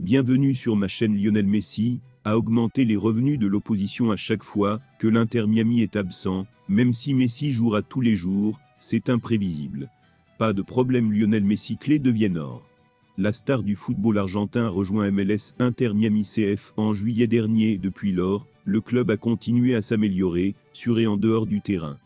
Bienvenue sur ma chaîne. Lionel Messi a augmenté les revenus de l'opposition à chaque fois que l'Inter Miami est absent, même si Messi jouera tous les jours, c'est imprévisible. Pas de problème. Lionel Messi, clé de Vienor. La star du football argentin a rejoint MLS Inter Miami CF en juillet dernier. Depuis lors, le club a continué à s'améliorer, sur et en dehors du terrain.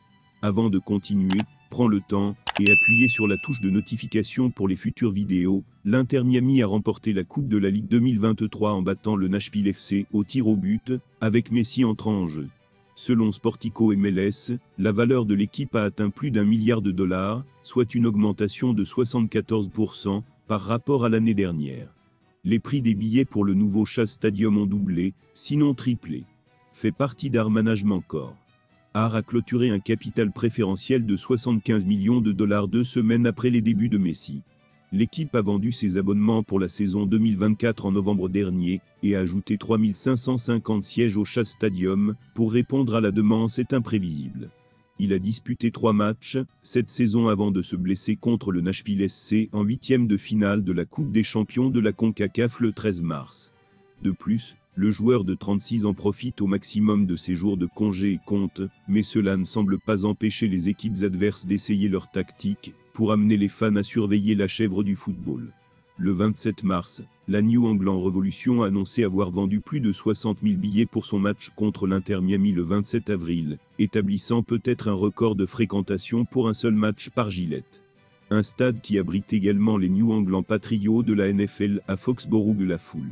Avant de continuer, prends le temps et appuyez sur la touche de notification pour les futures vidéos. L'Inter Miami a remporté la Coupe de la Ligue 2023 en battant le Nashville FC au tir au but, avec Messi entrant en jeu. Selon Sportico MLS, la valeur de l'équipe a atteint plus d'1 milliard de dollars, soit une augmentation de 74% par rapport à l'année dernière. Les prix des billets pour le nouveau Chase Stadium ont doublé, sinon triplé. Fait partie d'Ar Management Corp. Ar a clôturé un capital préférentiel de 75 millions de dollars 2 semaines après les débuts de Messi. L'équipe a vendu ses abonnements pour la saison 2024 en novembre dernier et a ajouté 3550 sièges au Chase Stadium pour répondre à la demande. C'est imprévisible. Il a disputé 3 matchs cette saison avant de se blesser contre le Nashville SC en 8e de finale de la Coupe des champions de la CONCACAF le 13 mars. De plus, le joueur de 36 ans profite au maximum de ses jours de congé et compte, mais cela ne semble pas empêcher les équipes adverses d'essayer leur tactique pour amener les fans à surveiller la chèvre du football. Le 27 mars, la New England Revolution a annoncé avoir vendu plus de 60 000 billets pour son match contre l'Inter Miami le 27 avril, établissant peut-être un record de fréquentation pour un seul match par Gillette. Un stade qui abrite également les New England Patriots de la NFL à Foxborough. La foule.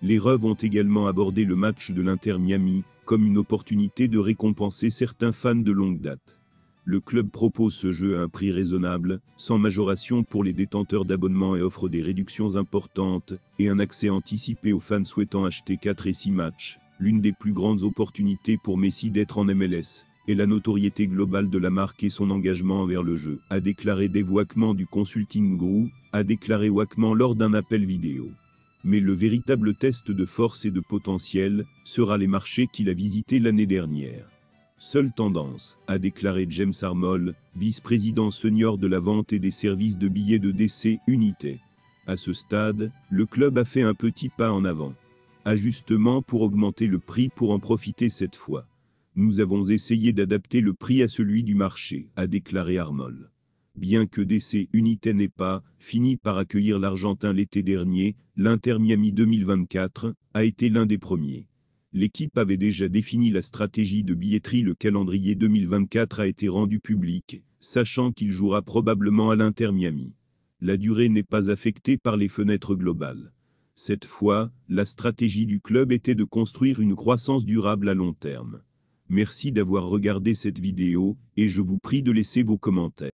Les Revs ont également abordé le match de l'Inter Miami comme une opportunité de récompenser certains fans de longue date. Le club propose ce jeu à un prix raisonnable, sans majoration pour les détenteurs d'abonnements et offre des réductions importantes et un accès anticipé aux fans souhaitant acheter 4 et 6 matchs. L'une des plus grandes opportunités pour Messi d'être en MLS est la notoriété globale de la marque et son engagement envers le jeu, a déclaré Dave Wackman du Consulting Group, a déclaré Wackman lors d'un appel vidéo. Mais le véritable test de force et de potentiel sera les marchés qu'il a visités l'année dernière. Seule tendance, a déclaré James Armol, vice-président senior de la vente et des services de billets de DC Unité. À ce stade, le club a fait un petit pas en avant. Ajustement pour augmenter le prix pour en profiter cette fois. Nous avons essayé d'adapter le prix à celui du marché, a déclaré Armol. Bien que DC Unité n'ait pas fini par accueillir l'Argentin l'été dernier, l'Inter Miami 2024 a été l'un des premiers. L'équipe avait déjà défini la stratégie de billetterie. Le calendrier 2024 a été rendu public, sachant qu'il jouera probablement à l'Inter Miami. La durée n'est pas affectée par les fenêtres globales. Cette fois, la stratégie du club était de construire une croissance durable à long terme. Merci d'avoir regardé cette vidéo, et je vous prie de laisser vos commentaires.